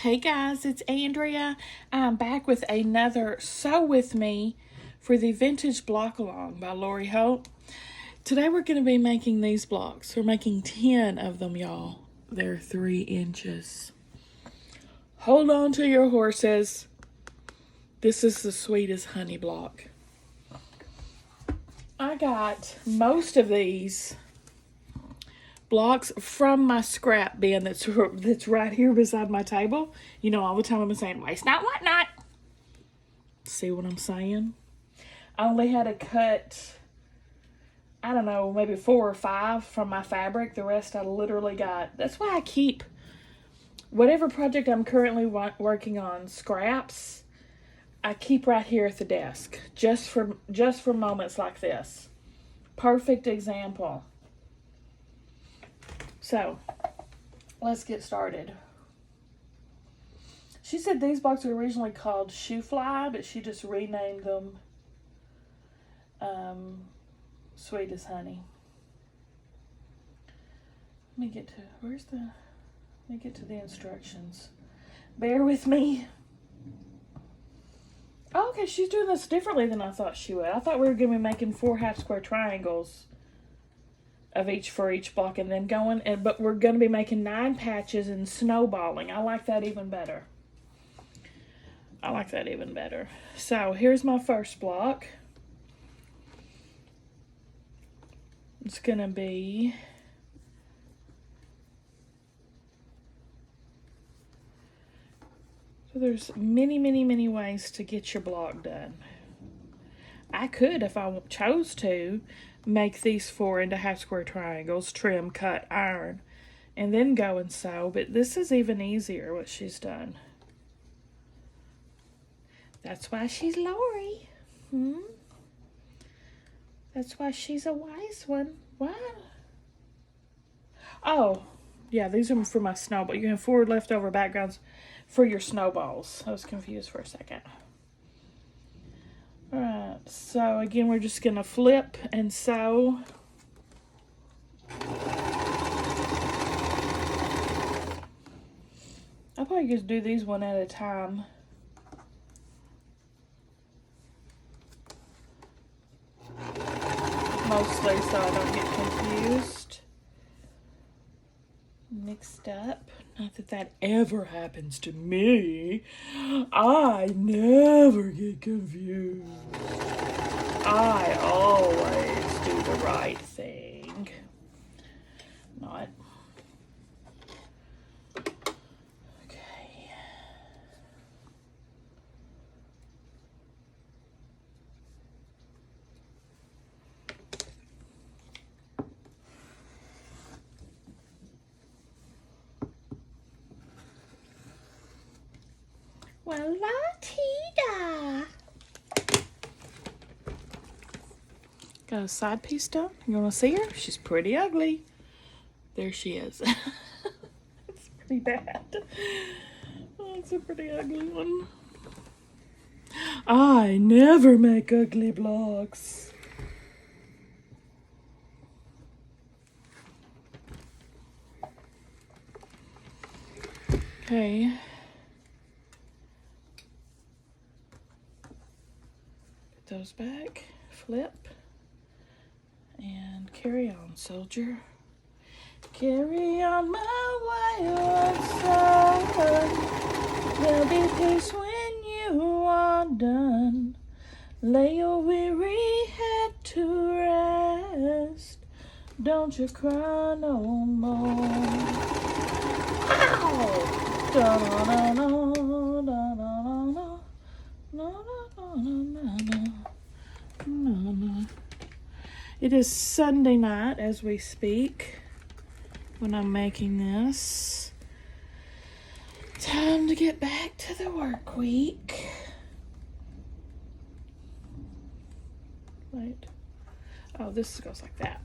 Hey guys, it's Andrea. I'm back with another Sew With Me for the Vintage Block Along by Lori Holt. Today we're going to be making these blocks. We're making 10 of them, y'all. They're 3 inches. Hold on to your horses. This is the Sweet as Honey block. I got most of these blocks from my scrap bin that's right here beside my table. You know, all the time I'm saying, waste not, want not. See what I'm saying? I only had to cut, I don't know, maybe 4 or 5 from my fabric. The rest I literally got. That's why I keep whatever project I'm currently working on, scraps, I keep right here at the desk, just for moments like this. Perfect example. So, let's get started. She said these blocks were originally called Shoe Fly, but she just renamed them Sweet as Honey. Let me get to the instructions. Bear with me. Oh, okay, she's doing this differently than I thought she would. I thought we were going to be making 4 half square triangles of for each block and then but we're going to be making 9 patches and snowballing. I like that even better. So here's my first block. It's going to be so there's many ways to get your block done. I could, if I chose to, make these 4 into half square triangles, trim, cut, iron, and then go and sew. But this is even easier what she's done. That's why she's Lori. That's why she's a wise one. What? Oh, yeah, these are for my snowball. You can have 4 leftover backgrounds for your snowballs. I was confused for a second. Alright, so again, we're just going to flip and sew. I'll probably just do these one at a time. Mostly so I don't get confused. Mixed up. Not that that ever happens to me. I never get confused. I always do the right thing. Not. Okay. Well, la-ti-da. Got a side piece done. You want to see her? She's pretty ugly. There she is. It's pretty bad. Oh, it's a pretty ugly one. I never make ugly blocks. Okay. Put those back. Flip. And carry on, soldier. Carry on my wayward son. There'll be peace when you are done. Lay your weary head to rest. Don't you cry no more. Ow! Da-da-da-da, da-da-da-da, da-da-da-da-da-da. It is Sunday night as we speak when I'm making this. Time to get back to the work week. Right. Oh, this goes like that.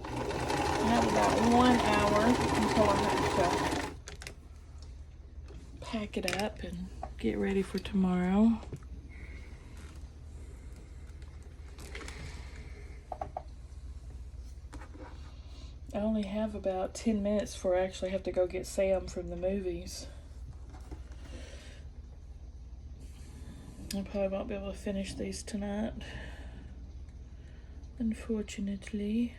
I have about 1 hour until I have to pack it up and get ready for tomorrow. I only have about 10 minutes before I actually have to go get Sam from the movies. I probably won't be able to finish these tonight, unfortunately.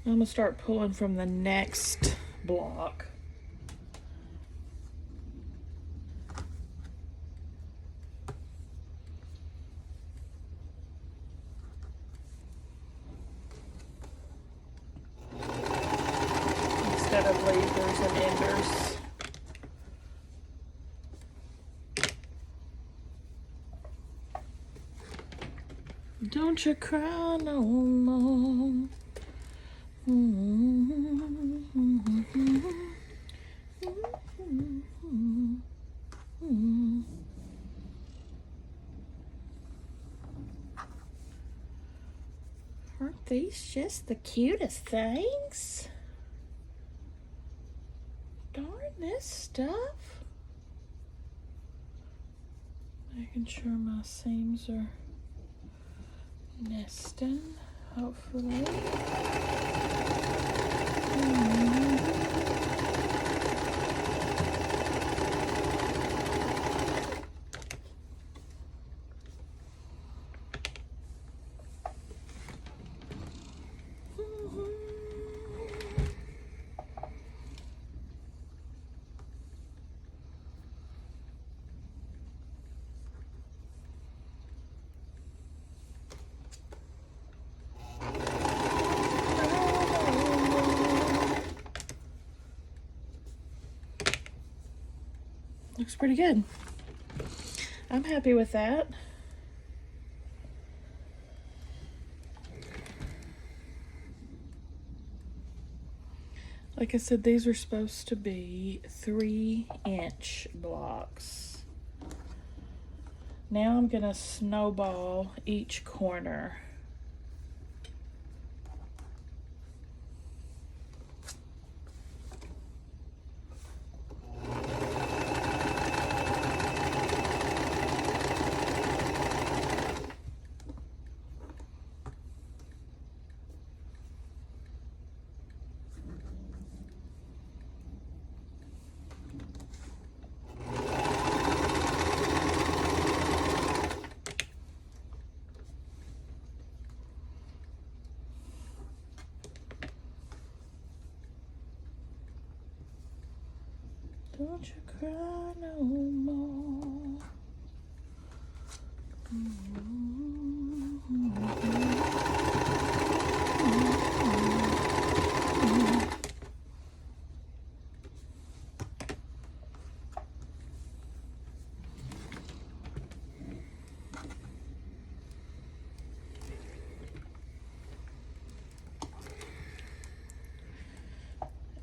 I'm going to start pulling from the next block. Instead of leaders and enders. Don't you cry no more. Aren't these just the cutest things? Darn this stuff. Making sure my seams are nesting, hopefully. Looks pretty good. I'm happy with that. Like I said, these are supposed to be 3-inch blocks. Now I'm gonna snowball each corner. Don't you cry no more.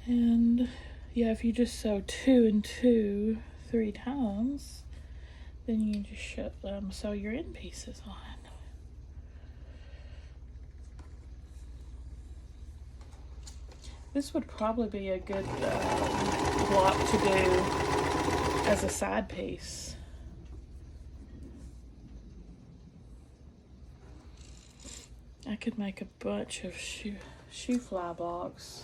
And yeah, if you just sew 2 and 2 3 times, then you just sew your end pieces on. This would probably be a good block to do as a side piece. I could make a bunch of shoe fly blocks.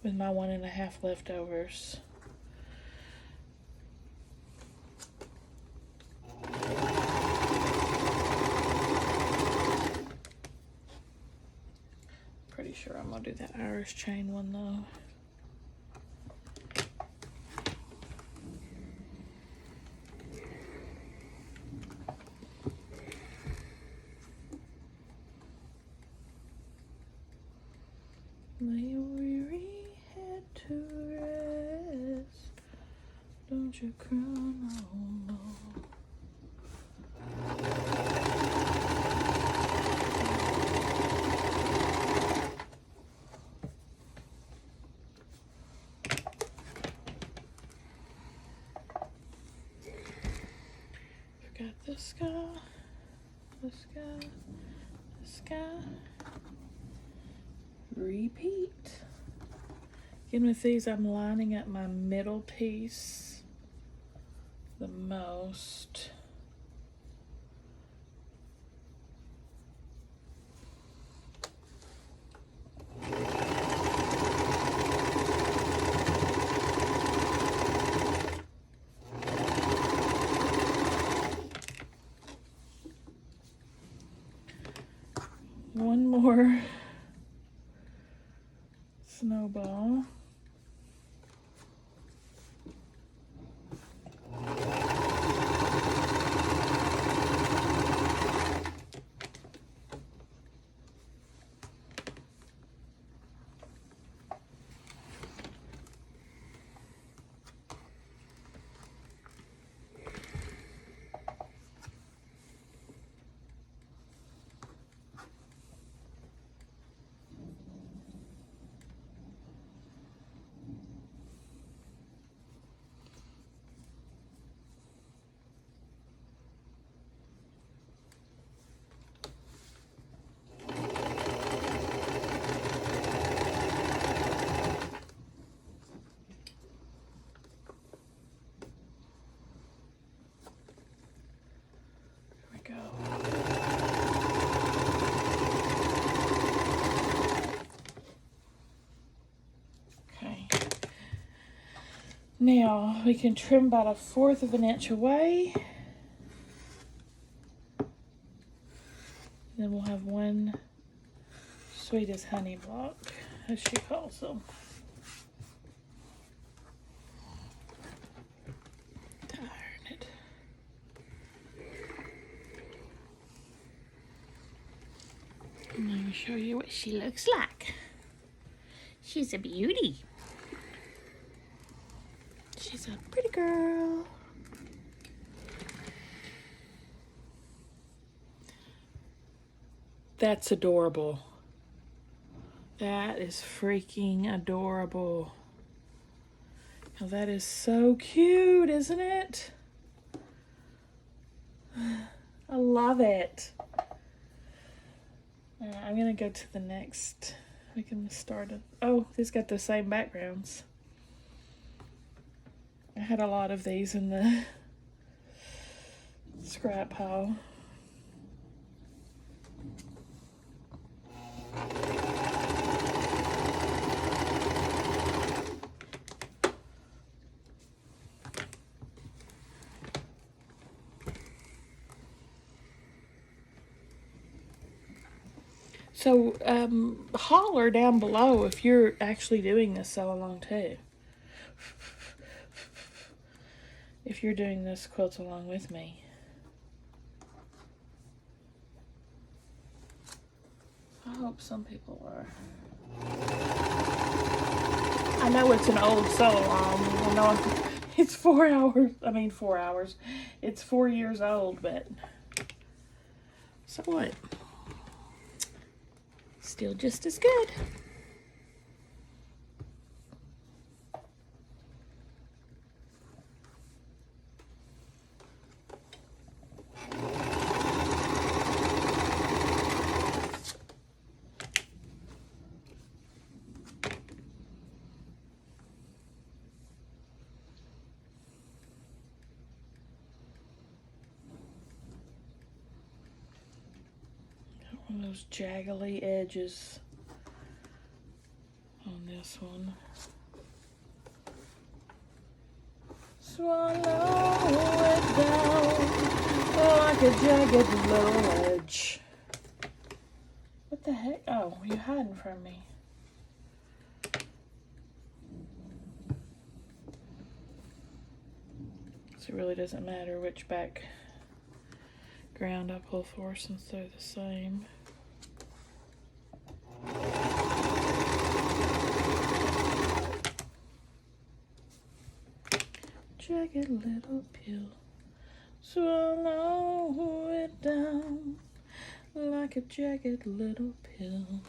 With my 1.5 leftovers. Pretty sure I'm gonna do that Irish chain one though. Lay your weary head to rest. Don't you cry no more. This guy, this guy, this guy. Repeat. Again, with these, I'm lining up my middle piece the most. One more snowball. Now we can trim about 1/4 of an inch away. Then we'll have one sweet as honey block, as she calls them. Darn it. I'm going to show you what she looks like. She's a beauty. She's a pretty girl. That's adorable. That is freaking adorable. Now that is so cute, isn't it? I love it. I'm gonna go to the next. We can start it. Oh, these got the same backgrounds. I had a lot of these in the scrap pile. So, holler down below if you're actually doing this sew along too. If you're doing this quilt along with me. I hope some people are. I know it's an old sew along. I know it's 4 hours. I mean 4 hours. It's 4 years old, but so what? Still just as good. One of those jaggly edges on this one. Swallow it down like a jagged little edge. What the heck? Oh, you're hiding from me. So it really doesn't matter which background I pull for since they're the same. Jagged little pill, swallow it down like a jagged little pill.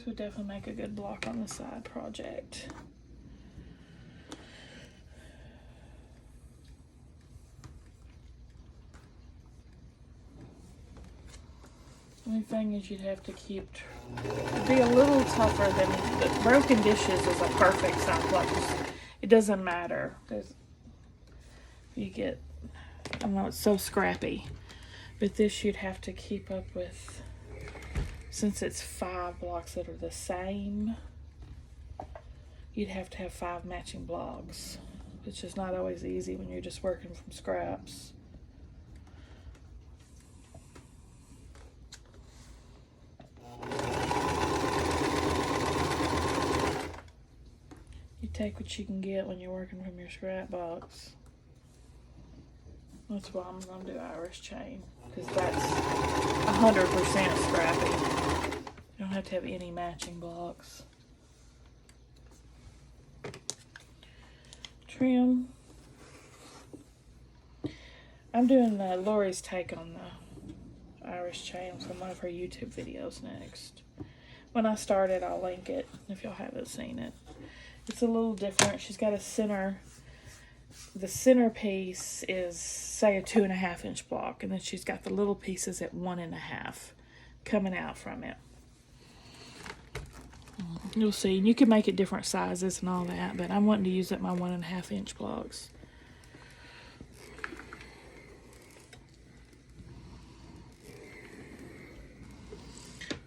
These would definitely make a good block on the side project. Only thing is you'd have to keep, be a little tougher than the broken dishes is a perfect size. Like, it doesn't matter. You get, I don't know, it's so scrappy. But this you'd have to keep up with, since it's 5 blocks that are the same, you'd have to have 5 matching blocks. It's just not always easy when you're just working from scraps. You take what you can get when you're working from your scrap box. That's why I'm going to do Irish chain, because that's 100% scrappy. You don't have to have any matching blocks. Trim. I'm doing Lori's take on the Irish chain from one of her YouTube videos next. When I start it, I'll link it if y'all haven't seen it. It's a little different. She's got a center. The center piece is, say, a 2.5 inch block, and then she's got the little pieces at 1.5 coming out from it. You'll see. You can make it different sizes and all that, but I'm wanting to use up my 1.5 inch blocks.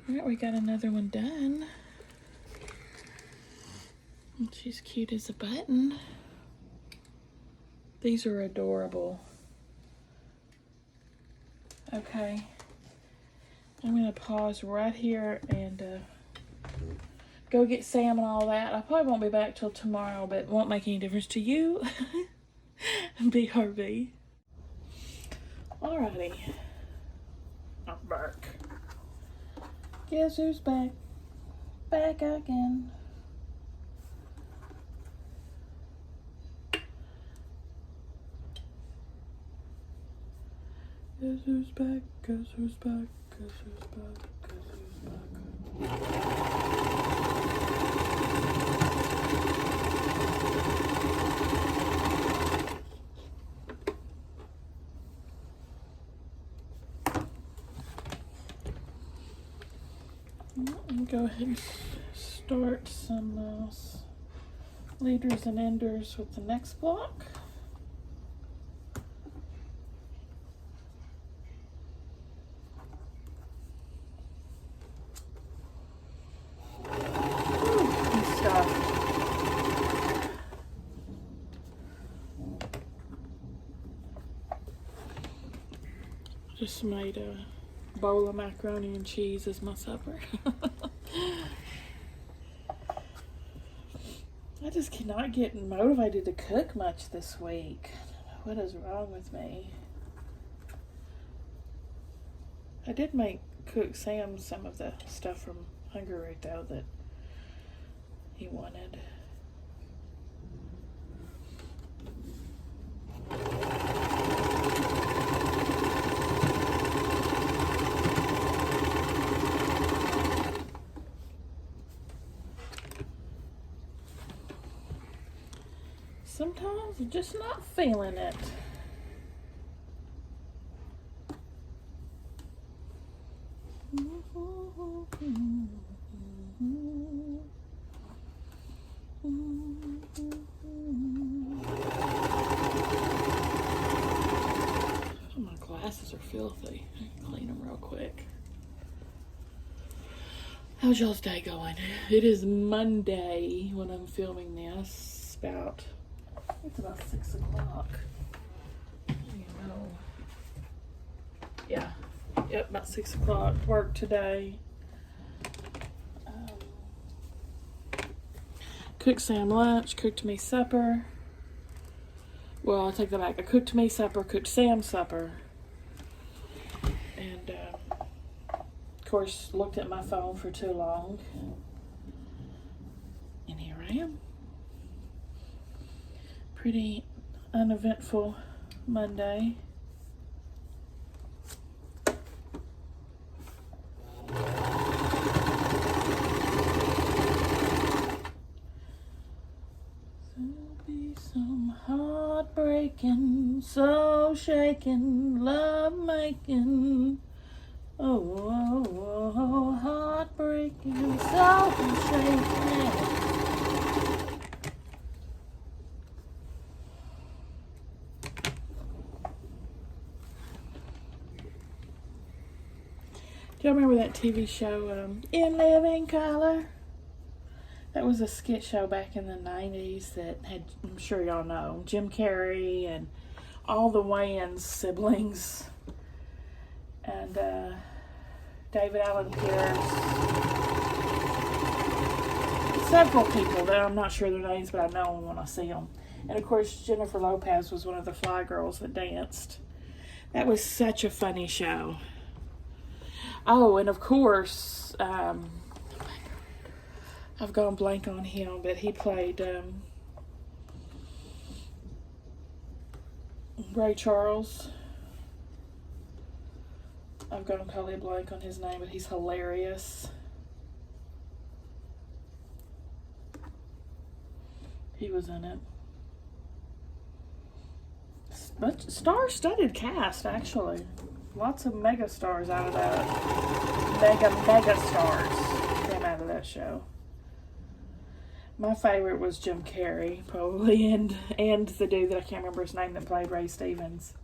All right, we got another one done. And she's cute as a button. These are adorable. Okay. I'm going to pause right here and go get Sam and all that. I probably won't be back till tomorrow, but it won't make any difference to you. BRB. Alrighty. I'm back. Guess who's back? Back again. Guess who's back? Guess who's back? Guess who's back? Guess who's back? And go ahead and start some leaders and enders with the next block. Just made a bowl of macaroni and cheese as my supper. I just cannot get motivated to cook much this week. What is wrong with me? I did cook Sam some of the stuff from Hungary though that he wanted. Sometimes I'm just not feeling it. Oh, my glasses are filthy. Clean them real quick. How's y'all's day going? It is Monday when I'm filming this. It's about 6 o'clock. You know. Yeah. Yep, about 6 o'clock. Work today. Cooked Sam lunch, cooked me supper. Well, I'll take that back. I cooked me supper, cooked Sam supper. And, of course, looked at my phone for too long. And here I am. Pretty uneventful Monday. breaking, soul shaking, love making. Oh, oh, oh, heart breaking, soul shaking. Do you remember that TV show, In Living Color? That was a skit show back in the 90s that had, I'm sure y'all know, Jim Carrey and all the Wayans siblings. And David Allen Pierce. Several people that I'm not sure their names, but I know them when I see them. And of course, Jennifer Lopez was one of the fly girls that danced. That was such a funny show. Oh, and of course, I've gone blank on him, but he played Ray Charles. I've gone totally blank on his name, but he's hilarious. He was in it. But star-studded cast, actually. Lots of mega stars out of that. Mega stars came out of that show. My favorite was Jim Carrey, probably, and the dude that I can't remember his name that played Ray Stevens.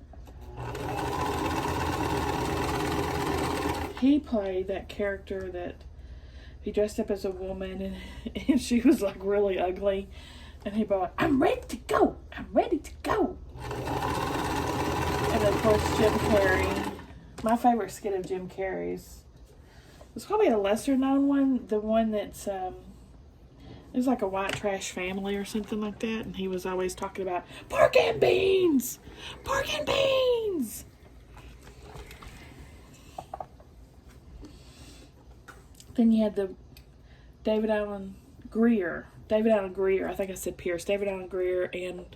He played that character that he dressed up as a woman and she was like really ugly. And he brought, I'm ready to go. I'm ready to go. And of course, Jim Carrey. My favorite skit of Jim Carrey's was probably a lesser known one. The one that's, it was like a white trash family or something like that. And he was always talking about pork and beans. Pork and beans. Then you had the David Allen Greer, I think I said Pierce, David Allen Greer and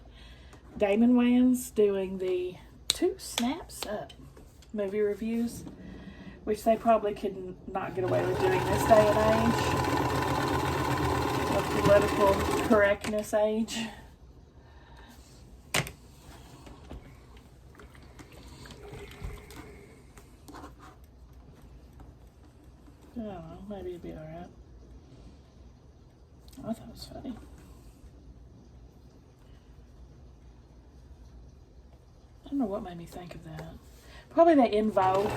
Damon Wayans doing the 2 Snaps Up movie reviews, which they probably could not get away with doing this day and age, of political correctness age. I don't know, maybe it'd be alright. I thought it was funny. I don't know what made me think of that. Probably that In Vogue.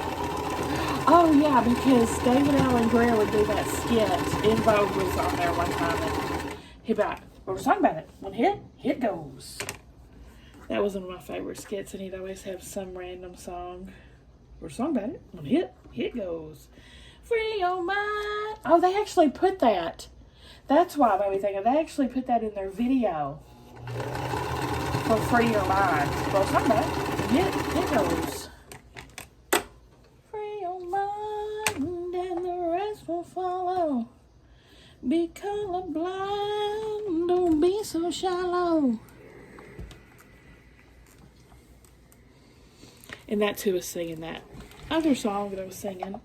Oh yeah, because David Allen Greer would do that skit. In Vogue was on there one time and he'd be like, we were talking about it. When hit goes. That was one of my favorite skits, and he'd always have some random song. We're talking about it. When hit goes. Free your mind. Oh, they actually put that. That's why I made me think of. They actually put that in their video for Free Your Mind. Well, somebody, it goes. Free your mind and the rest will follow. Be colorblind, don't be so shallow. And that's who was singing that other song that I was singing.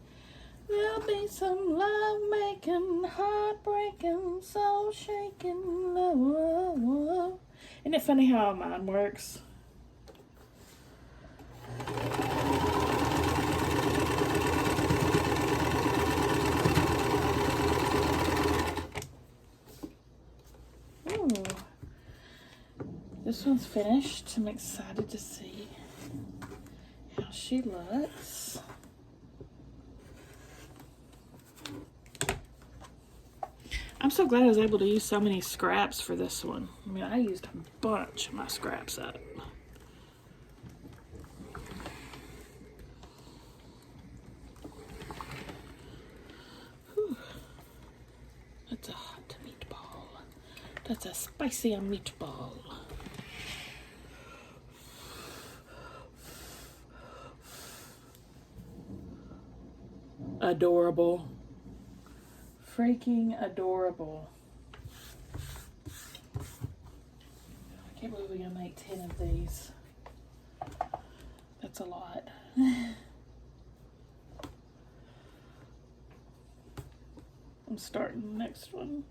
There'll be some love making, heartbreaking, soul shaking, love. Isn't it funny how our mind works? Ooh. This one's finished. I'm excited to see how she looks. I'm so glad I was able to use so many scraps for this one. I mean, I used a bunch of my scraps up. Whew. That's a hot meatball. That's a spicy meatball. Adorable. Freaking adorable. I can't believe we're gonna make 10 of these. That's a lot. I'm starting the next one.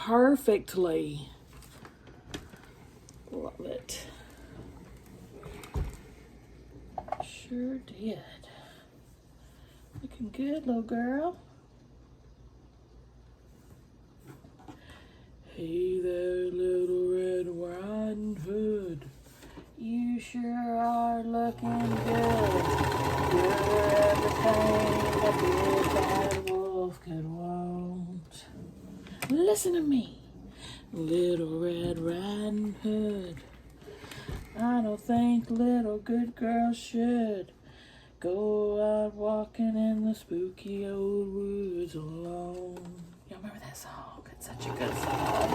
perfectly. Love it. Sure did. Looking good, little girl. Hey there, little Red Riding Hood. You sure are looking good. You're everything a big bad wolf could want. Listen to me, little Red Riding Hood. I don't think little good girls should go out walking in the spooky old woods alone. Y'all remember that song? It's such a good song.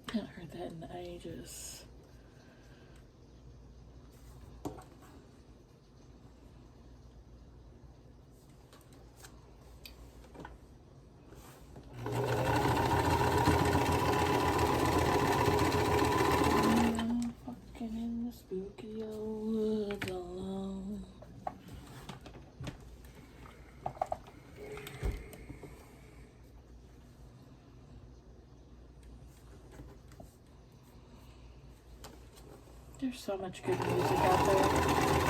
I haven't heard that in ages. Walking in the spooky old woods alone. There's so much good music out there.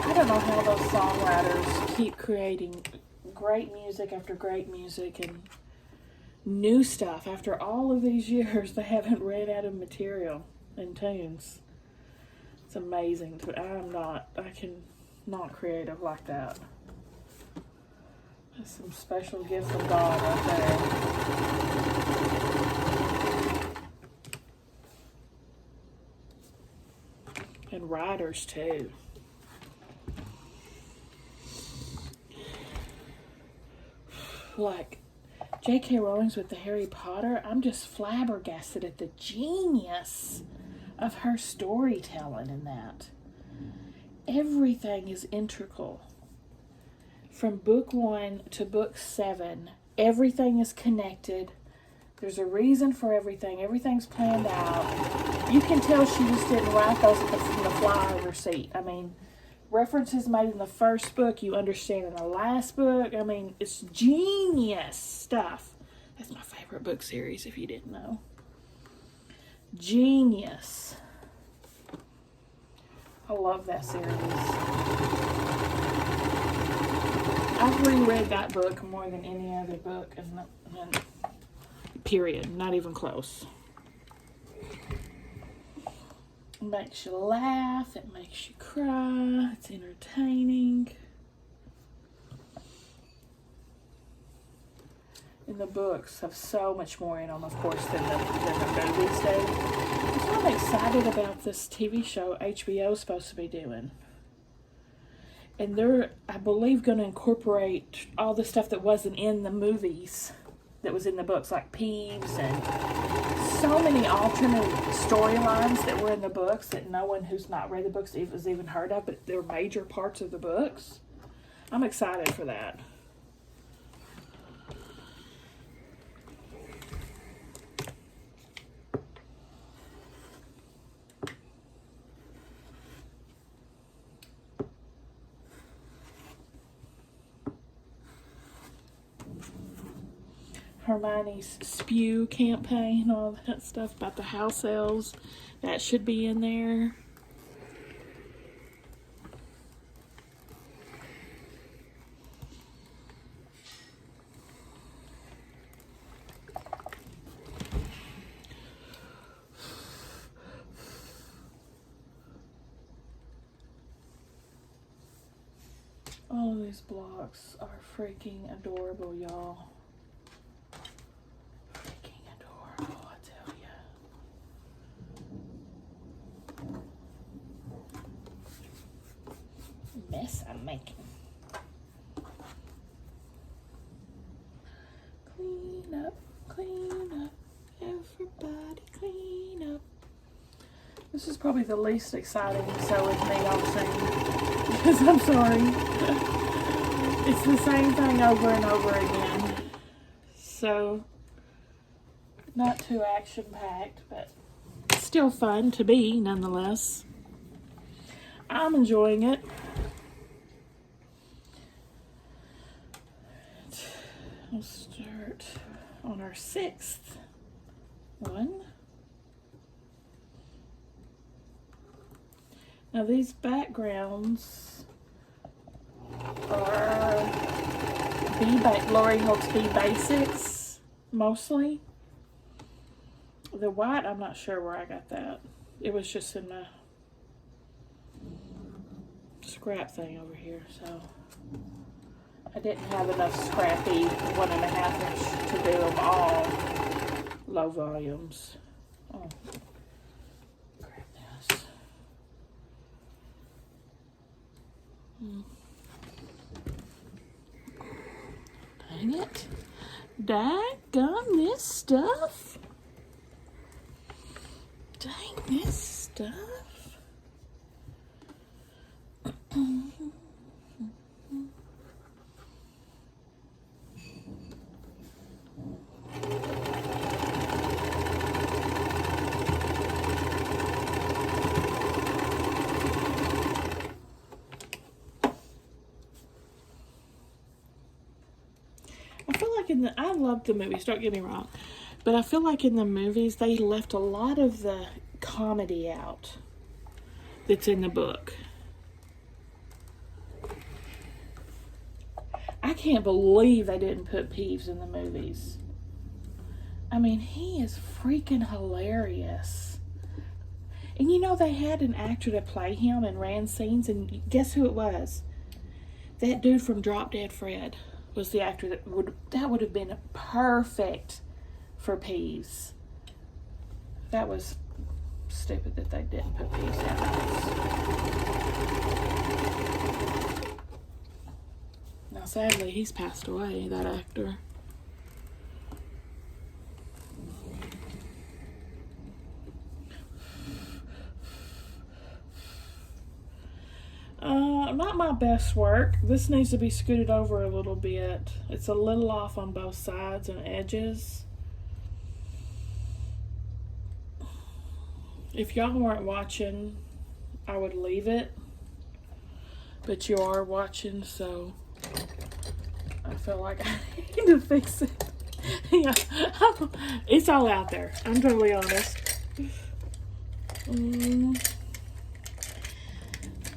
I don't know how those songwriters keep creating great music after great music and new stuff. After all of these years, they haven't ran out of material and tunes. It's amazing. I can not creative like that. That's some special gift from God right there. And writers too. Like J.K. Rowling's with the Harry Potter, I'm just flabbergasted at the genius of her storytelling in that. Everything is integral. From book 1 to book 7, everything is connected. There's a reason for everything. Everything's planned out. You can tell she just didn't write those from the fly over seat. I mean, references made in the first book, you understand in the last book. I mean, it's genius stuff. That's my favorite book series, if you didn't know. Genius. I love that series. I've reread that book more than any other book, and period. Not even close. It makes you laugh. It makes you cry. It's entertaining. And the books have so much more in them, of course, than the movies do. So I'm excited about this TV show HBO is supposed to be doing. And they're, I believe, going to incorporate all the stuff that wasn't in the movies that was in the books, like Peeves and so many alternate storylines that were in the books that no one who's not read the books has even heard of, but they're major parts of the books. I'm excited for that. Hermione's spew campaign, all that stuff about the house elves, that should be in there. All of these blocks are freaking adorable, y'all. Mess I'm making. Clean up, everybody clean up. This is probably the least exciting so with me I've seen, because I'm sorry. It's the same thing over and over again. So, not too action-packed, but still fun to be nonetheless. I'm enjoying it. We'll start on our 6th one. Now these backgrounds are Lori Holt's B Basics, mostly. The white, I'm not sure where I got that. It was just in my scrap thing over here, so I didn't have enough scrappy 1.5 inch to do them all low volumes. Oh, grab this. Dang it. Daggone this stuff. Dang this stuff. I love the movies, don't get me wrong, but I feel like in the movies they left a lot of the comedy out that's in the book. I can't believe they didn't put Peeves in the movies. I mean, he is freaking hilarious. And you know, they had an actor to play him and ran scenes, and guess who it was? That dude from Drop Dead Fred was the actor that would have been perfect for Peeves. That was stupid that they didn't put Peeves in. Now, sadly, he's passed away, that actor. Not my best work. This needs to be scooted over a little bit. It's a little off on both sides and edges. If y'all weren't watching, I would leave it. But you are watching, so I feel like I need to fix it. Yeah, it's all out there. I'm totally honest.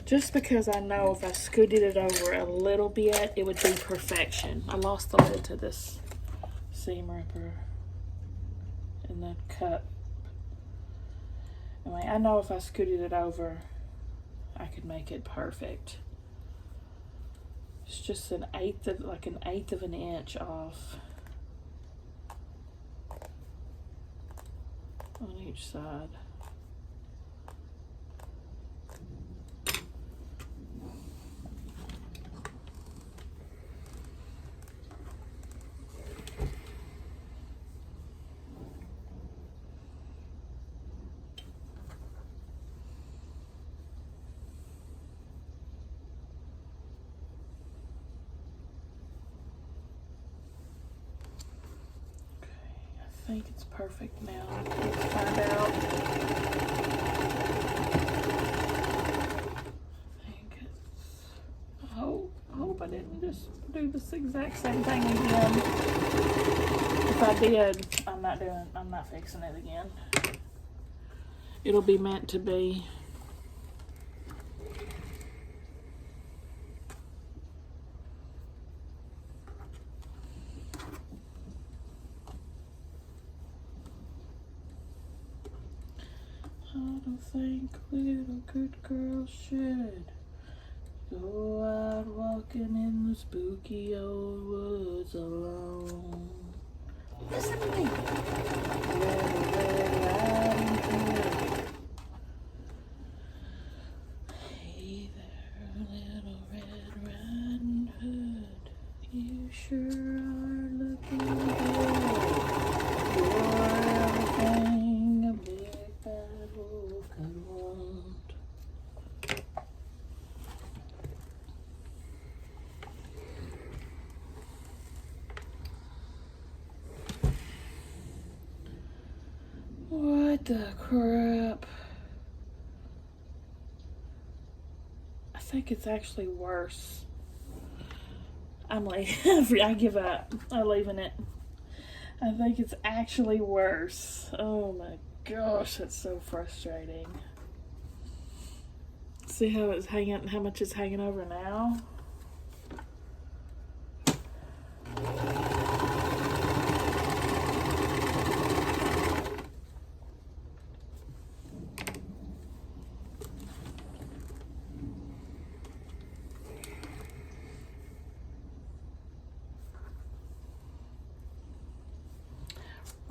Just because I know if I scooted it over a little bit, it would be perfection. I lost the lid to this seam ripper in the cup. Anyway, I know if I scooted it over, I could make it perfect. It's just an eighth of an inch off on each side. I think it's perfect now. Let's find out. I hope I didn't just do this exact same thing again. If I did, I'm not fixing it again. It'll be meant to be. I don't think little good girls should go out walking in the spooky old woods alone. Listen to me. Little Red Riding Hood. Hey there, little Red Riding Hood. You sure are looking good. You're everything a big bad wolf could want. What the crap? I think it's actually worse. I'm leaving. I give up. I'm leaving it. I think it's actually worse. Oh my gosh, that's so frustrating. See how it's hanging, how much it's hanging over now?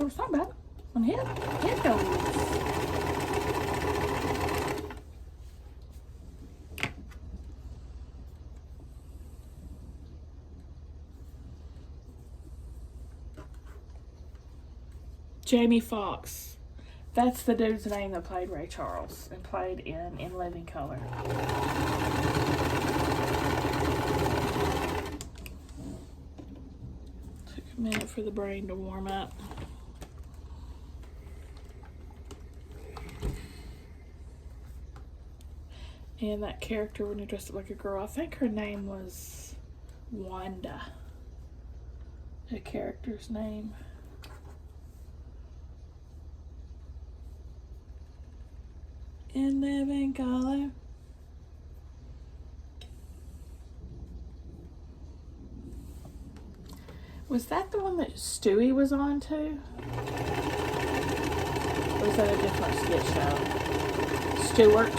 Oh, it's not bad. On here goes. Jamie Foxx. That's the dude's name that played Ray Charles and played in Living Color. Took a minute for the brain to warm up. And that character, when he dressed up like a girl, I think her name was Wanda. Her character's name. In Living Color. Was that the one that Stewie was on too? Or was that a different skit show? Stewart.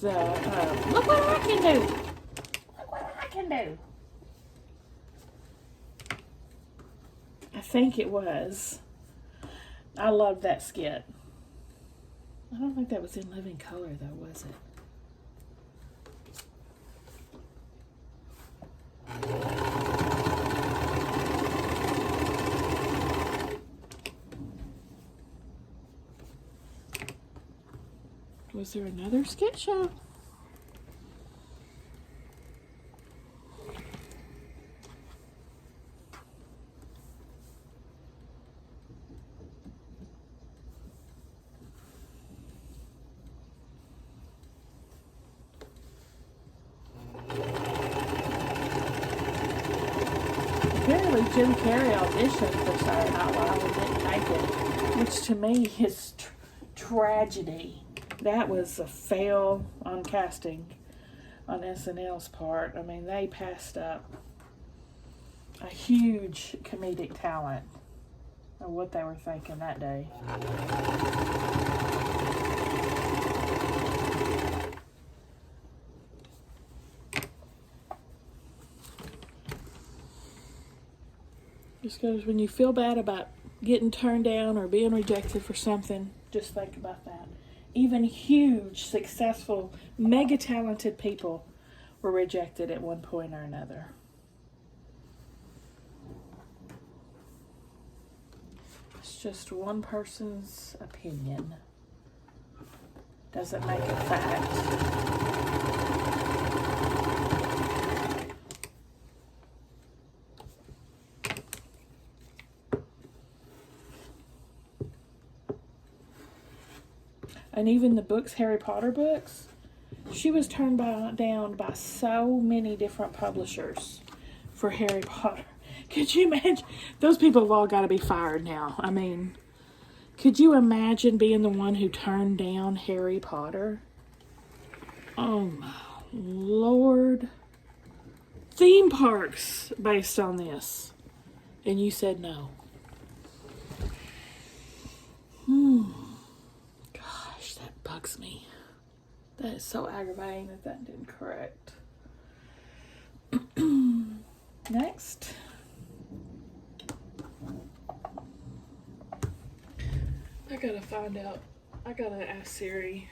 Look what I can do. Look what I can do. I think it was. I loved that skit. I don't think that was in Living Color though, was it? Was there another skit show? Apparently Jim Carrey auditioned for Saturday Night Live and didn't make it, which to me is tragedy. That was a fail on casting on SNL's part. I mean, they passed up a huge comedic talent of what they were thinking that day. Just goes, when you feel bad about getting turned down or being rejected for something, just think about that. Even huge, successful, mega talented people were rejected at one point or another. It's just one person's opinion. Doesn't make it fact. And even the books, Harry Potter books, she was turned down by so many different publishers for Harry Potter. Could you imagine? Those people have all got to be fired now. I mean, could you imagine being the one who turned down Harry Potter? Oh my Lord. Theme parks based on this. And you said no. Gosh, that bugs me. That is so aggravating that didn't correct. Next. I gotta find out. I gotta ask Siri.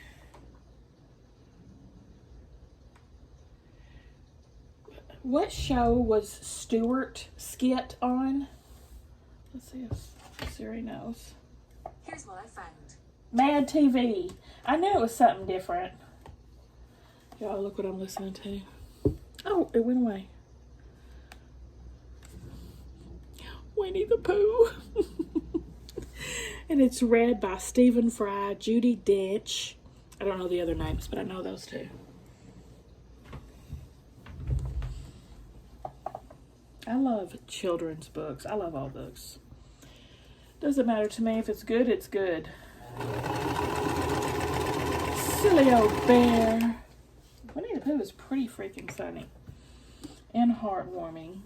What show was Stewart skit on? Let's see if Siri knows. Here's what I found. Mad TV. I knew it was something different. Y'all, look what I'm listening to. Oh, it went away. Winnie the Pooh. And it's read by Stephen Fry, Judi Dench. I don't know the other names, but I know those two. I love children's books. I love all books. Doesn't matter to me. If it's good, it's good. Silly old bear. Winnie the Pooh is pretty freaking funny and heartwarming.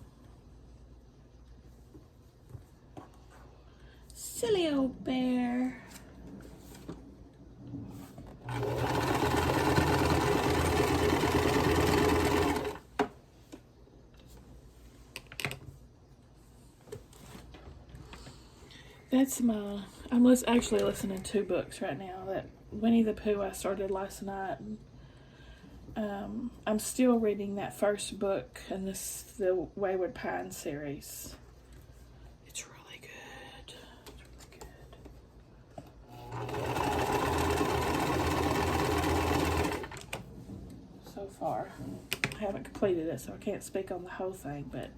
Silly old bear. I'm actually listening to 2 books right now. That Winnie the Pooh I started last night. I'm still reading that first book in the Wayward Pine series. It's really good. So far, I haven't completed it, so I can't speak on the whole thing, but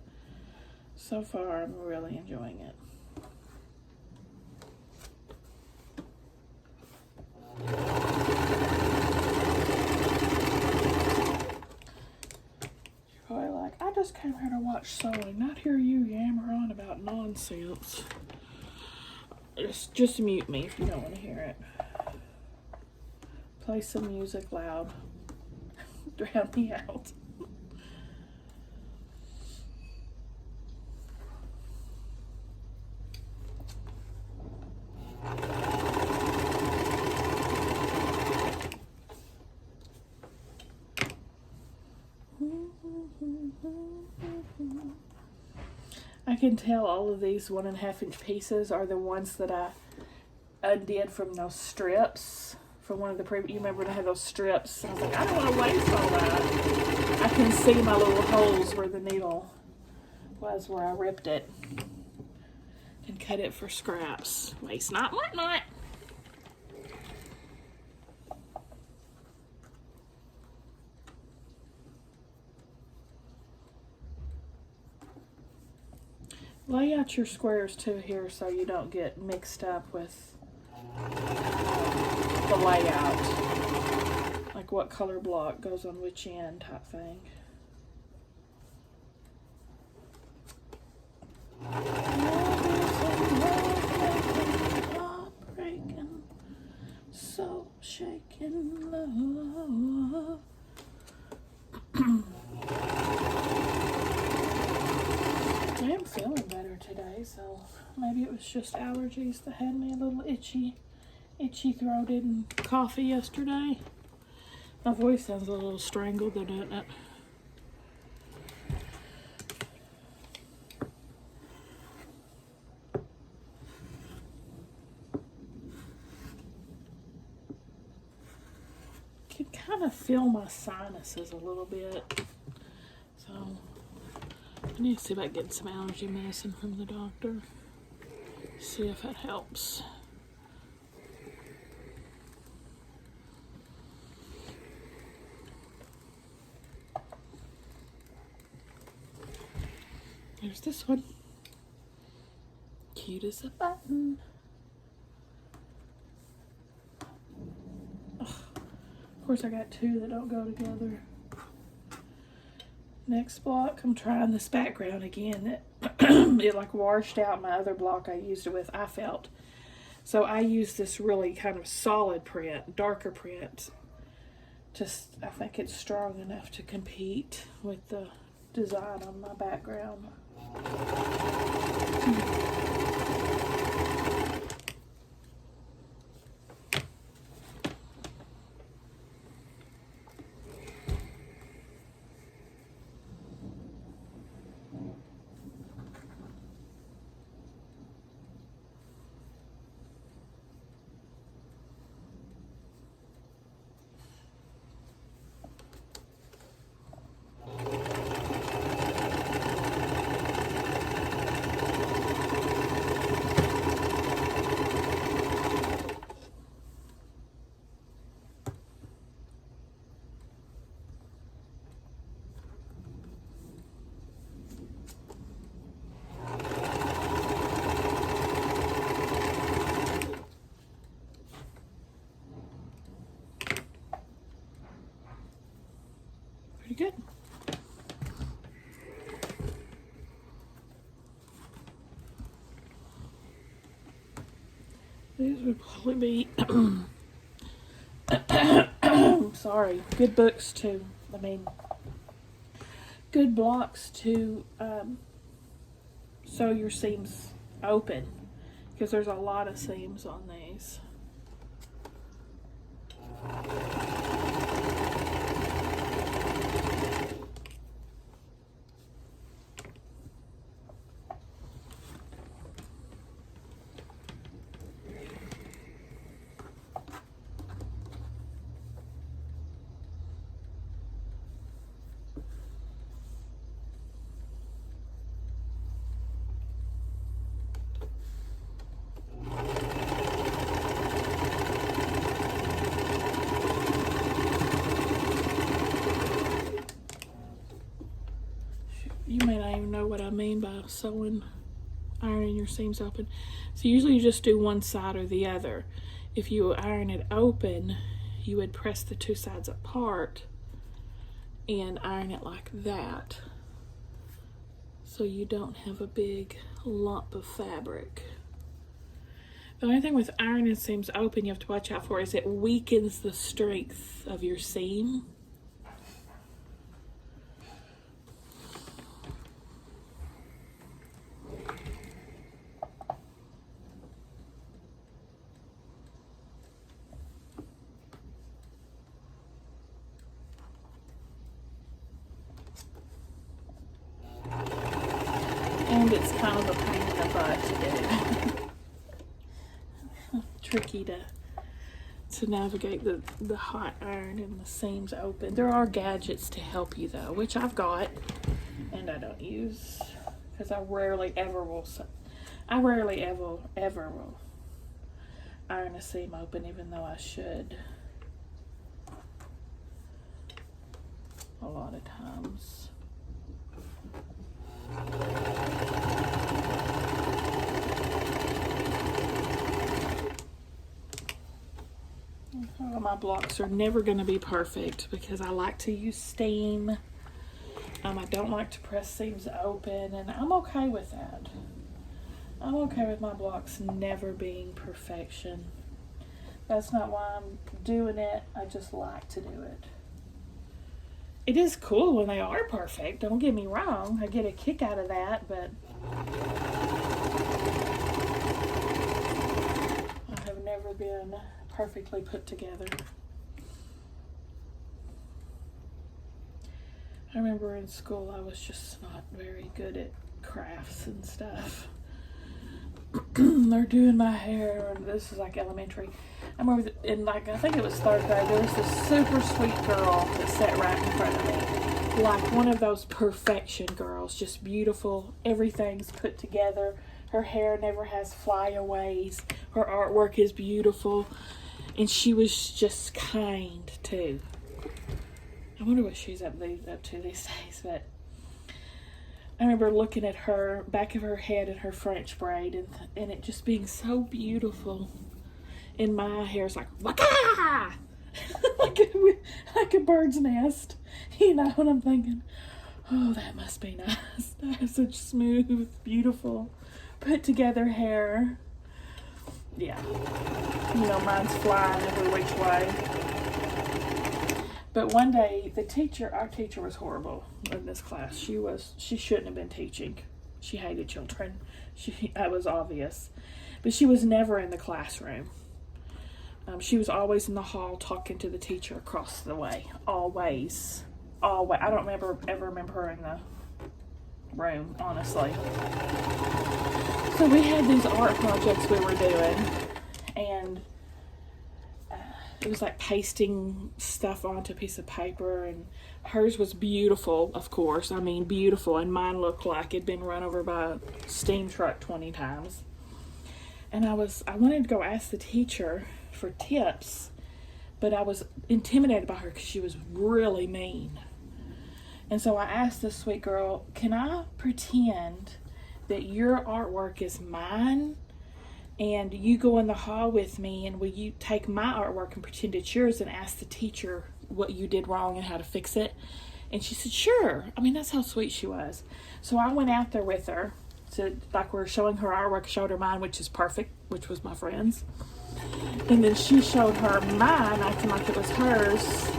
so far I'm really enjoying it. I just came here to watch sewing, not hear you yammer on about nonsense. Just mute me if you don't want to hear it. Play some music loud. Drown me out. I can tell all of these 1.5 inch pieces are the ones that I undid from those strips from one of the previous. You remember when I had those strips? I was like, I don't want to waste all that. I can see my little holes where the needle was, where I ripped it, and cut it for scraps. Waste not, want not. Lay out your squares too here so you don't get mixed up with the layout. Like what color block goes on which end type thing. Breaking, so shaking love. I am feeling better today, so maybe it was just allergies that had me a little itchy throated and coffee yesterday. My voice sounds a little strangled though, doesn't it? I can kind of feel my sinuses a little bit, so I need to see about getting some allergy medicine from the doctor. See if it helps. There's this one. Cute as a button. Ugh. Of course I got 2 that don't go together. Next block, I'm trying this background again. It like washed out my other block I used it with, I felt. So I used this really kind of solid print, darker print. Just, I think it's strong enough to compete with the design on my background. Pretty good. These would probably be, sorry, good books to, good blocks to sew your seams open, because there's a lot of seams on these. You may not even know what I mean by ironing your seams open. So usually you just do one side or the other. If you iron it open, you would press the two sides apart and iron it like that, so you don't have a big lump of fabric. The only thing with ironing seams open you have to watch out for is it weakens the strength of your seam. And it's kind of a pain in the butt to do. Tricky to navigate the hot iron and the seams open. There are gadgets to help you though, which I've got and I don't use because I rarely ever will iron a seam open, even though I should a lot of times. My blocks are never going to be perfect because I like to use steam. I don't like to press seams open, and I'm okay with that. I'm okay with my blocks never being perfection. That's not why I'm doing it. I just like to do it. It is cool when they are perfect, don't get me wrong. I get a kick out of that, but I have never been perfectly put together. I remember in school I was just not very good at crafts and stuff. They're doing my hair, and this is like elementary. I remember I think it was third grade, there was this super sweet girl that sat right in front of me. Like one of those perfection girls, just beautiful. Everything's put together. Her hair never has flyaways. Her artwork is beautiful. And she was just kind too. I wonder what she's up to these days, but I remember looking at her back of her head and her French braid and it just being so beautiful. And my hair's like waka, like a bird's nest, you know. And I'm thinking, oh, that must be nice. I have such smooth, beautiful, put together hair. Yeah, you know, mine's flying every which way. But one day, our teacher was horrible in this class. She shouldn't have been teaching. She hated children. That was obvious. But she was never in the classroom. She was always in the hall talking to the teacher across the way. Always. I don't ever remember her in the room, honestly. So we had these art projects we were doing, and it was like pasting stuff onto a piece of paper, and hers was beautiful, of course. I mean, beautiful, and mine looked like it'd been run over by a steam truck 20 times. And I wanted to go ask the teacher for tips, but I was intimidated by her because she was really mean. And so I asked this sweet girl, can I pretend that your artwork is mine and you go in the hall with me, and will you take my artwork and pretend it's yours and ask the teacher what you did wrong and how to fix it? And she said, sure. I mean, that's how sweet she was. So I went out there with her to, like, we're showing her artwork, showed her mine, which is perfect, which was my friend's. And then she showed her mine, acting like it was hers,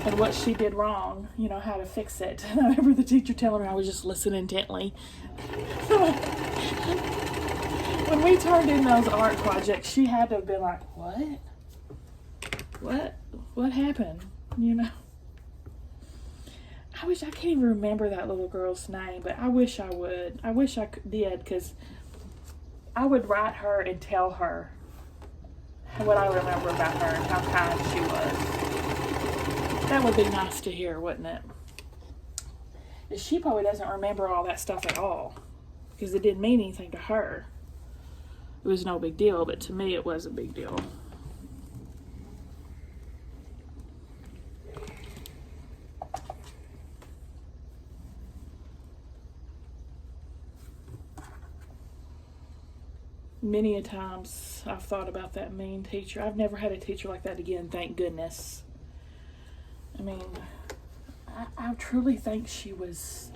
and what she did wrong, you know, how to fix it. And I remember the teacher telling her, I was just listening intently. When we turned in those art projects, she had to have been like, what? What happened? You know? I can't even remember that little girl's name, but I wish I would. I wish I did, because I would write her and tell her what I remember about her and how kind she was. That would be nice to hear, wouldn't it? She probably doesn't remember all that stuff at all, because it didn't mean anything to her. It was no big deal, but to me it was a big deal. Many a times I've thought about that mean teacher. I've never had a teacher like that again, thank goodness. I mean, I truly think she was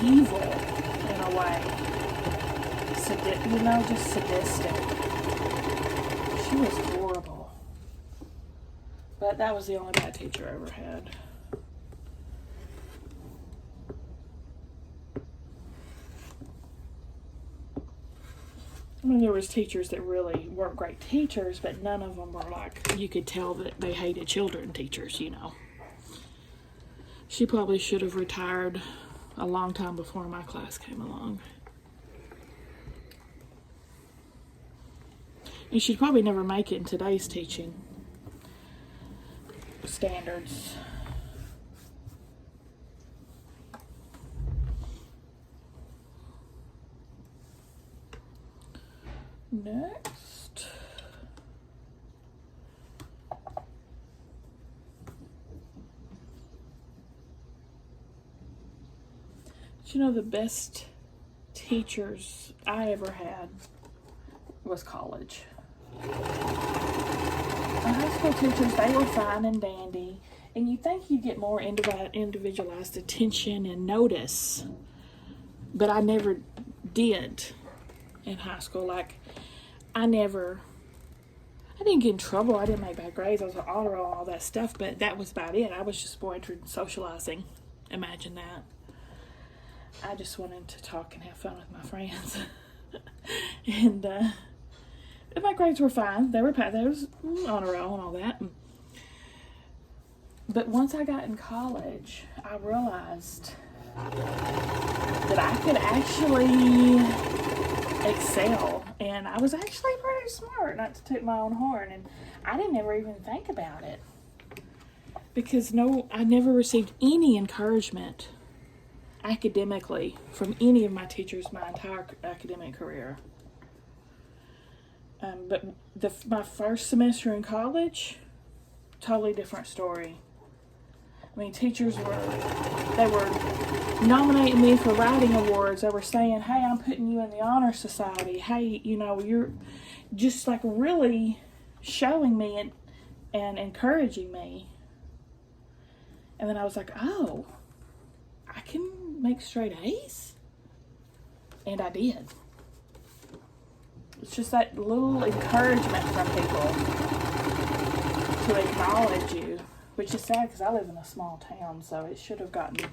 evil in a way. Just sadistic. She was horrible. But that was the only bad teacher I ever had. I mean, there was teachers that really weren't great teachers, but none of them were like, you could tell that they hated children teachers, you know. She probably should have retired a long time before my class came along. And she'd probably never make it in today's teaching standards. Next. But you know, the best teachers I ever had was college. My high school teachers, they were fine and dandy, and you think you get more individualized attention and notice, but I never did in high school. Like, I didn't get in trouble. I didn't make bad grades. I was on honor roll and all that stuff, but that was about it. I was just more interested in socializing. Imagine that. I just wanted to talk and have fun with my friends. And my grades were fine. They was honor roll and all that. But once I got in college, I realized that I could actually excel, and I was actually pretty smart, not to toot my own horn, and I didn't ever even think about it, because I never received any encouragement academically from any of my teachers my entire academic career. But my first semester in college, totally different story. I mean, teachers were nominating me for writing awards. They were saying, hey, I'm putting you in the honor society. Hey, you know, you're just like really showing me and encouraging me. And then I was like, oh, I can make straight A's? And I did. It's just that little encouragement from people to acknowledge you, which is sad because I live in a small town, so it should have gotten...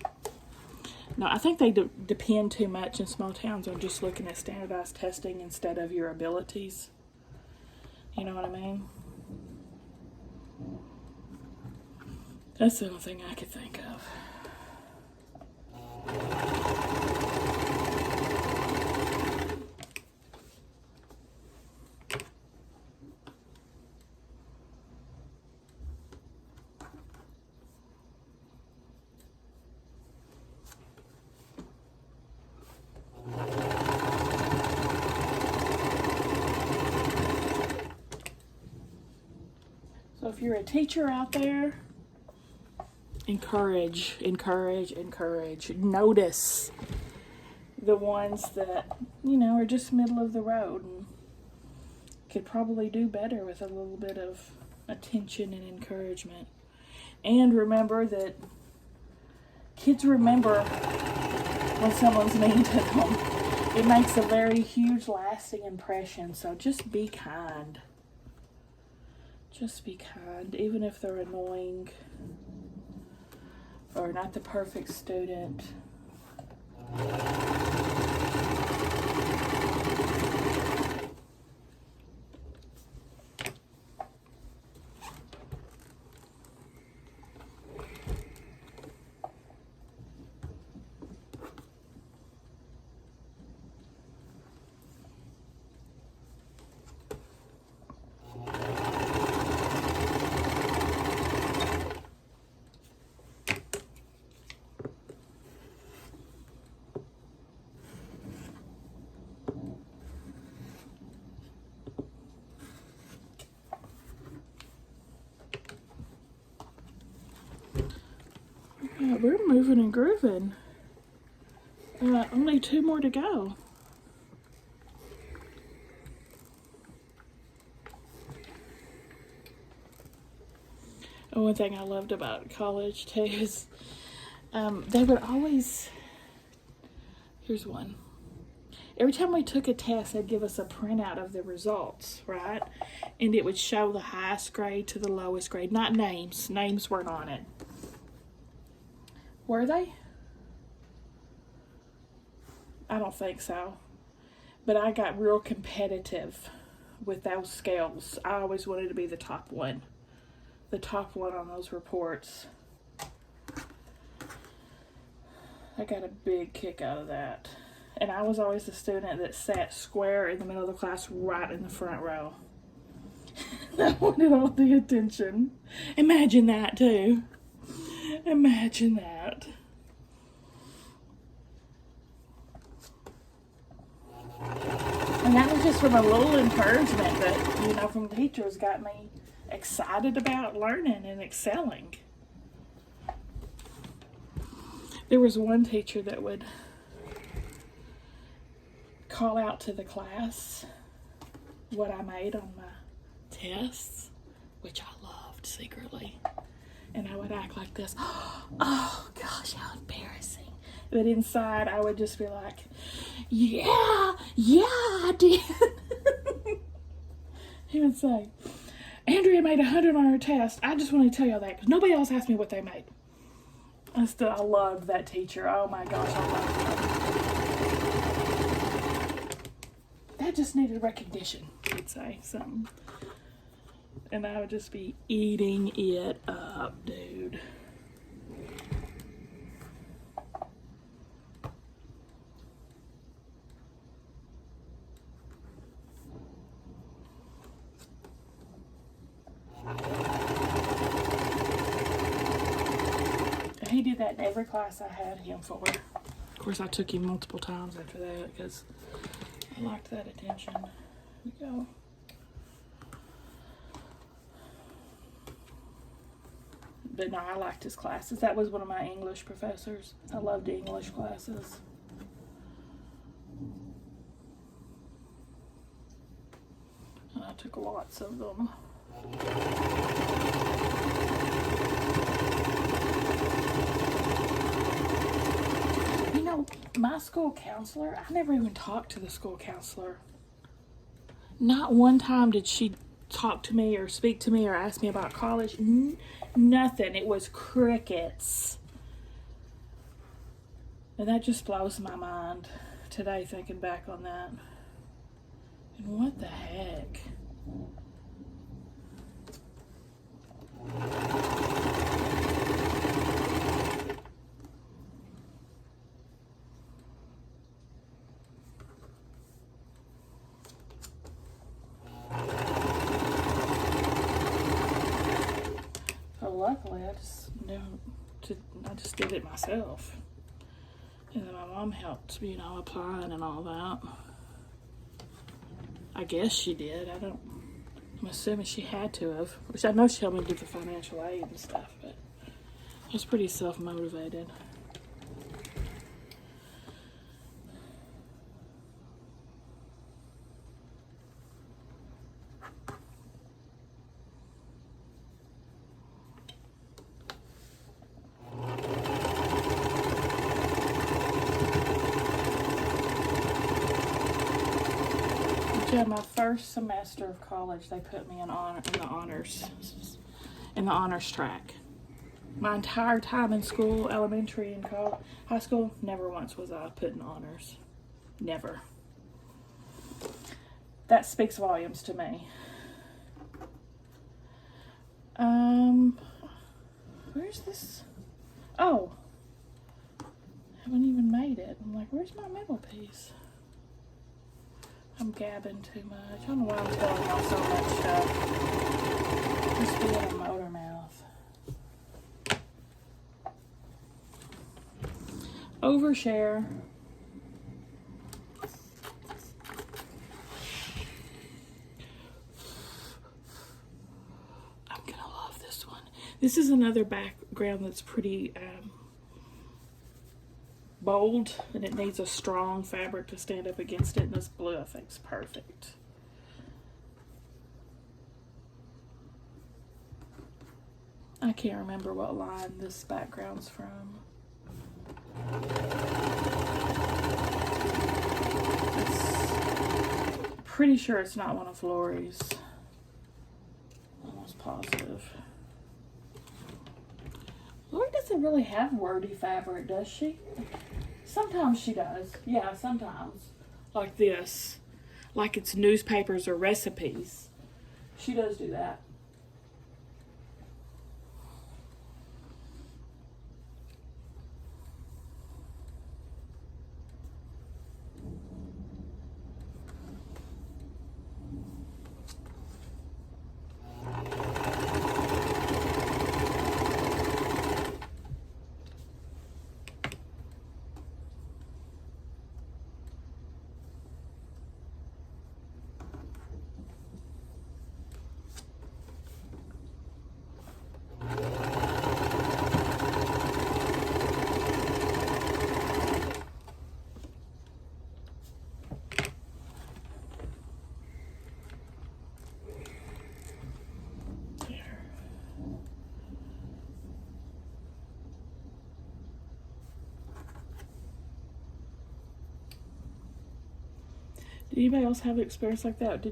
No, I think they depend too much in small towns on just looking at standardized testing instead of your abilities. You know what I mean? That's the only thing I could think of. So if you're a teacher out there, encourage. Notice the ones that, you know, are just middle of the road and could probably do better with a little bit of attention and encouragement. And remember that kids remember when someone's mean to them. it makes a very huge lasting impression. So just be kind. Just be kind, even if they're annoying or not the perfect student. Yeah, we're moving and grooving. Only 2 more to go. And one thing I loved about college too is they would always, here's one. Every time we took a test, they'd give us a printout of the results, right? And it would show the highest grade to the lowest grade, not names. Names weren't on it. Were they? I don't think so. But I got real competitive with those scales. I always wanted to be the top one. The top one on those reports. I got a big kick out of that. And I was always the student that sat square in the middle of the class, right in the front row. I wanted all the attention. Imagine that too. Imagine that. And that was just from a little encouragement that, you know, from teachers got me excited about learning and excelling. There was one teacher that would call out to the class what I made on my tests, which I loved secretly. And I would act like this, oh gosh, how embarrassing. But inside I would just be like, yeah, I did. He would say, Andrea made 100 on her test. I just want to tell y'all that because nobody else asked me what they made. I loved that teacher. Oh my gosh, I loved her. That just needed recognition, I'd say. Something. And I would just be eating it up, dude. And he did that in every class I had him for. Of course, I took him multiple times after that because I liked that attention. Here we go. But no, I liked his classes. That was one of my English professors. I loved English classes. And I took lots of them. You know, my school counselor, I never even talked to the school counselor. Not one time did she talk to me or speak to me or ask me about college. Nothing. It was crickets. And that just blows my mind today thinking back on that. And what the heck? Luckily, I just did it myself. And then my mom helped, you know, applying and all that. I guess she did. I'm assuming she had to have. Which I know she helped me do the financial aid and stuff, but I was pretty self-motivated. Yeah, my first semester of college, they put me in the honors track. My entire time in school, elementary and high school, never once was I put in honors. Never. That speaks volumes to me. Where's this? Oh, haven't even made it. I'm like, where's my middle piece? I'm gabbing too much. I don't know why I'm telling y'all so much stuff. Just being a motor mouth. Overshare. I'm gonna love this one. This is another background that's pretty bold, and it needs a strong fabric to stand up against it, and this blue I think is perfect. I can't remember what line this background's from. Pretty sure it's not one of Lori's. Almost positive. Lori doesn't really have wordy fabric, does she? Sometimes she does. Yeah, sometimes. Like this. Like it's newspapers or recipes. She does do that. Did anybody else have an experience like that?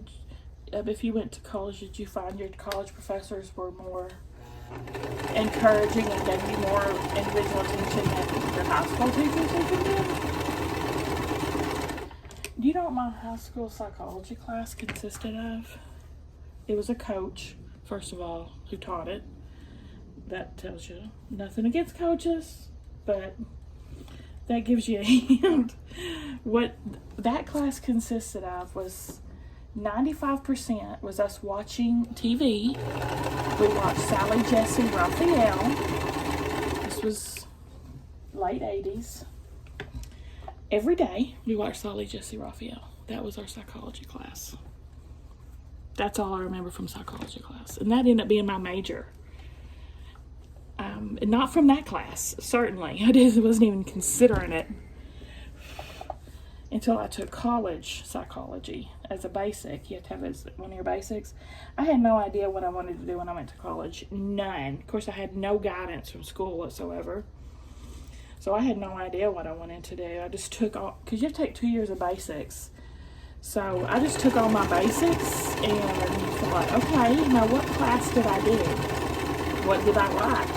If you went to college, did you find your college professors were more encouraging and gave you more individual attention than your high school teachers even did? Do you know what my high school psychology class consisted of? It was a coach, first of all, who taught it. That tells you nothing against coaches, but that gives you a hint. What that class consisted of was 95% was us watching TV. We watched Sally, Jesse, Raphael. This was late 80s. Every day we watched Sally, Jesse, Raphael. That was our psychology class. That's all I remember from psychology class. And that ended up being my major. Not from that class, certainly. I wasn't even considering it until I took college psychology as a basic. You have to have it as one of your basics. I had no idea what I wanted to do when I went to college. None. Of course, I had no guidance from school whatsoever. So I had no idea what I wanted to do. I just took all, because you have to take 2 years of basics. So I just took all my basics and thought, okay, now what class did I do? What did I like?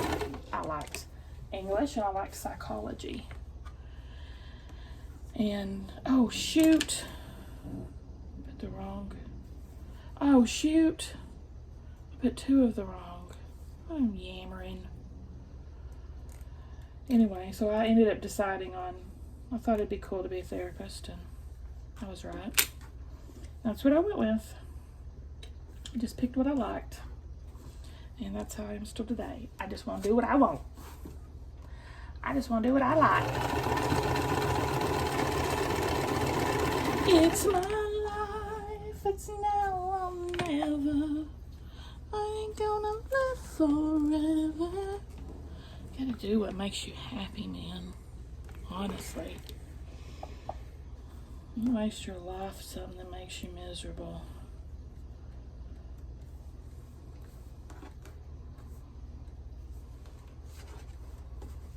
I liked English and I liked psychology. And, oh shoot. Put the wrong. Oh shoot. I put 2 of the wrong. I'm yammering. Anyway, so I ended up deciding on, I thought it'd be cool to be a therapist, and I was right. That's what I went with. I just picked what I liked. And that's how I am still today. I just want to do what I want. I just want to do what I like. It's my life. It's now or never. I ain't gonna live forever. Gotta do what makes you happy, man. Honestly. You waste your life for something that makes you miserable.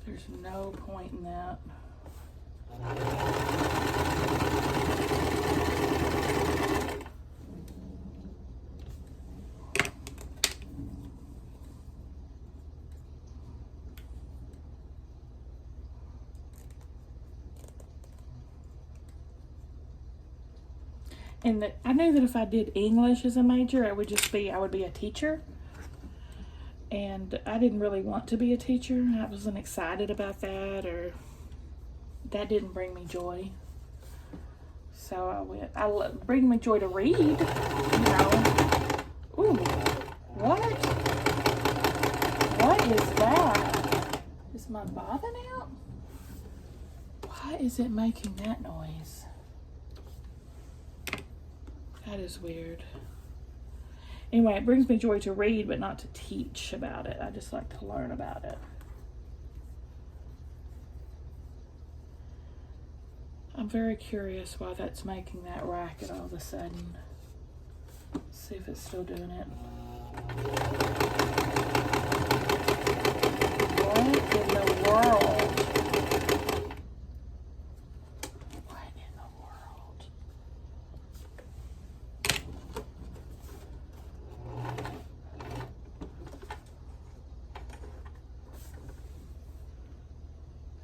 There's no point in that. And I knew that if I did English as a major, I would be a teacher. And I didn't really want to be a teacher. I wasn't excited about that, or that didn't bring me joy. So bring me joy to read, you know. Ooh, what? What is that? Is my bobbin out? Why is it making that noise? That is weird. Anyway, it brings me joy to read, but not to teach about it. I just like to learn about it. I'm very curious why that's making that racket all of a sudden. Let's see if it's still doing it. What in the world? What in the world?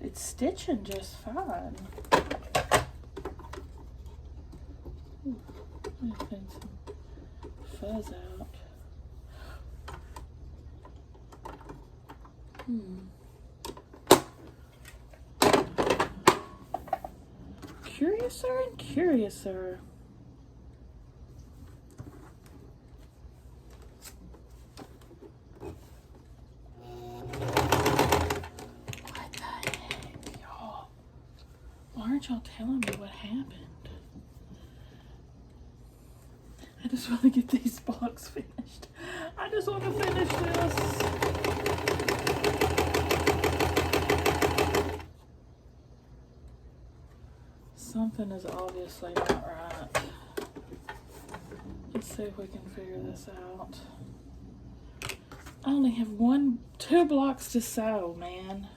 It's stitching just fine. There's been some fuzz out. Curiouser and curiouser. What the heck, y'all? Why aren't y'all telling me what happened? I just want to get these blocks finished. I just want to finish this. Something is obviously not right. Let's see if we can figure this out. I only have 2 blocks to sew, man.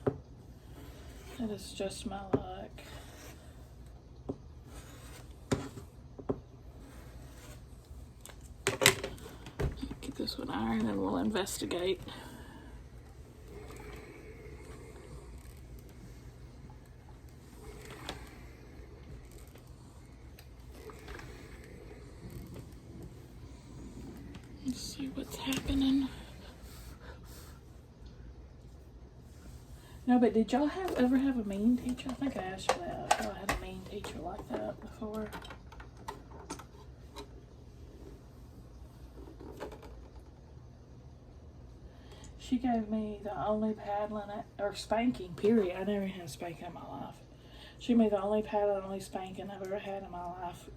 That is just my luck. Get this one ironed and we'll investigate. Let's see what's happening. No, but did y'all ever have a mean teacher? I think I asked you that. Y'all had a mean teacher like that before. She gave me the only paddling or spanking, period. I never had spanking in my life. She gave me the only paddling, only spanking I've ever had in my life.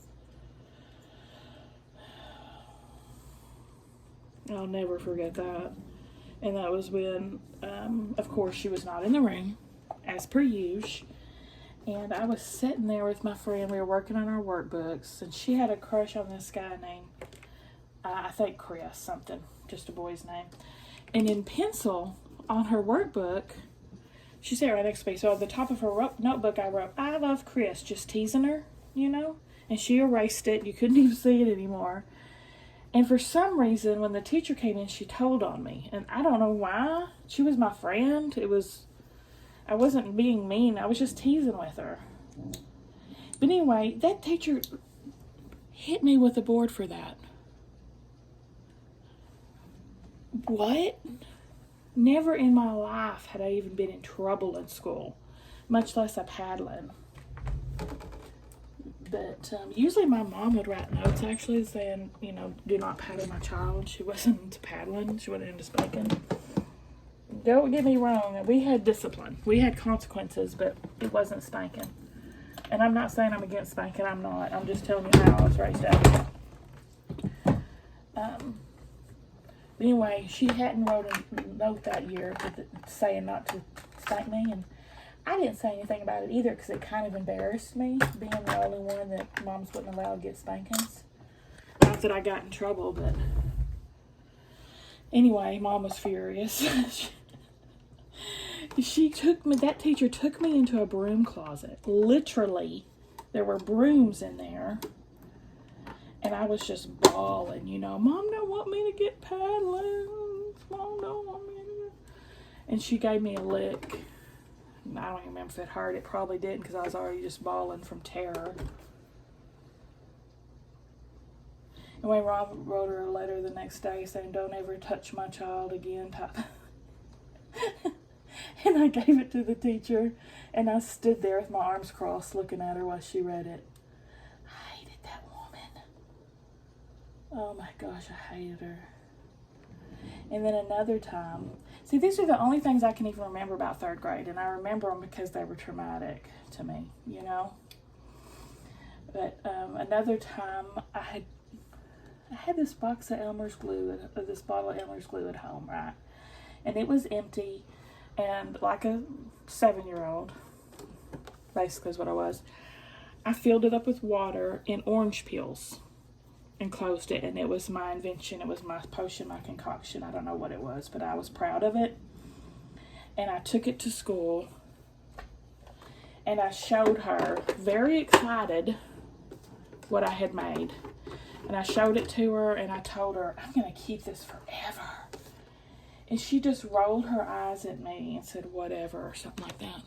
I'll never forget that. And that was when, of course, she was not in the room, as per usual. And I was sitting there with my friend. We were working on our workbooks. And she had a crush on this guy named, I think Chris something, just a boy's name. And in pencil, on her workbook, she sat right next to me. So at the top of her notebook, I wrote, "I love Chris," just teasing her, you know. And she erased it. You couldn't even see it anymore. And for some reason, when the teacher came in, she told on me. And I don't know why. She was my friend. I wasn't being mean. I was just teasing with her. But anyway, that teacher hit me with a board for that. What? Never in my life had I even been in trouble in school, much less a paddling. But usually my mom would write notes actually saying, you know, do not paddle my child. She wasn't into paddling. She wasn't into spanking. Don't get me wrong. We had discipline. We had consequences, but it wasn't spanking. And I'm not saying I'm against spanking. I'm not. I'm just telling you how I was raised up. Anyway, she hadn't wrote a note that year saying not to spank me, and I didn't say anything about it either because it kind of embarrassed me being the only one that moms wouldn't allow to get spankings. Not that I got in trouble, but anyway, Mom was furious. That teacher took me into a broom closet. Literally, there were brooms in there. And I was just bawling, you know, "Mom don't want me to get paddling. Mom don't want me to." And she gave me a lick. And I don't even remember if it hurt. It probably didn't because I was already just bawling from terror. And when Rob wrote her a letter the next day saying, "Don't ever touch my child again," type. And I gave it to the teacher, and I stood there with my arms crossed looking at her while she read it. I hated that woman. Oh my gosh, I hated her. And then another time, see, these are the only things I can even remember about third grade, and I remember them because they were traumatic to me, you know. But another time, I had this box of Elmer's glue, this bottle of Elmer's glue at home, right? And it was empty, and like a 7-year-old, basically is what I was, I filled it up with water and orange peels and closed it, and it was my invention. It was my potion, my concoction. I don't know what it was, but I was proud of it. And I took it to school, and I showed her, very excited, what I had made. And I showed it to her, and I told her, "I'm going to keep this forever." And she just rolled her eyes at me and said, "Whatever," or something like that.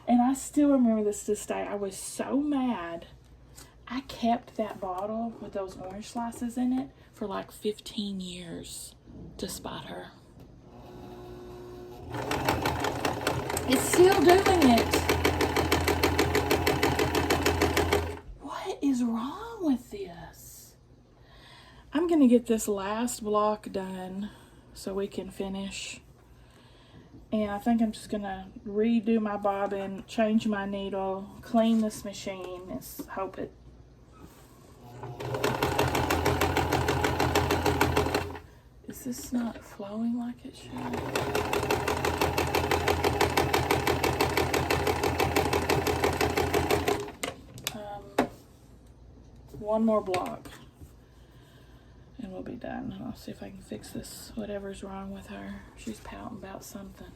And I still remember this to this day. I was so mad. I kept that bottle with those orange slices in it for like 15 years to spot her. It's still doing it. What is wrong with this? I'm going to get this last block done so we can finish. And I think I'm just going to redo my bobbin, change my needle, clean this machine, and hope it... Is this not flowing like it should? One more block, and we'll be done. I'll see if I can fix this, whatever's wrong with her. She's pouting about something.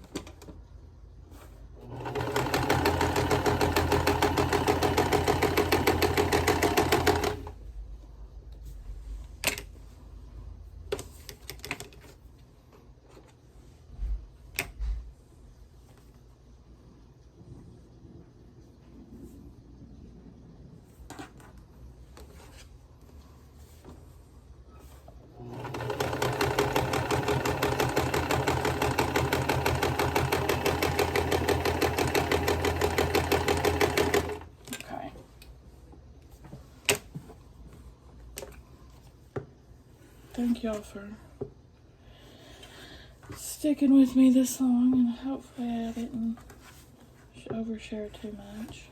Thank y'all for sticking with me this long, and hopefully I didn't overshare too much.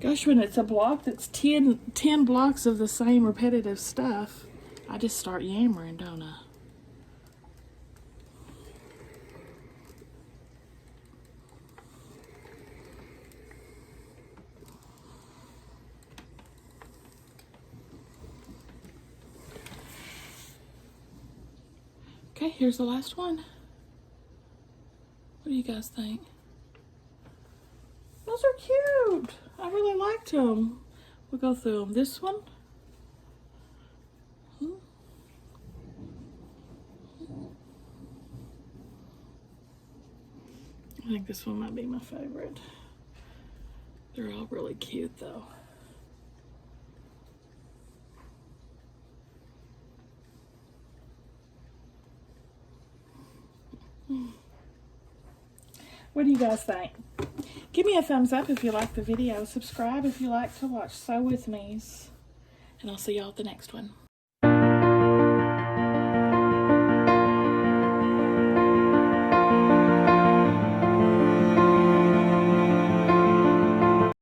Gosh, when it's a block that's 10 blocks of the same repetitive stuff, I just start yammering, don't I? Okay, here's the last one. What do you guys think? Those are cute. I really liked them. We'll go through them. This one. I think this one might be my favorite. They're all really cute though. What do you guys think? Give me a thumbs up if you like the video. Subscribe if you like to watch Sew With Me's. And I'll see y'all at the next one.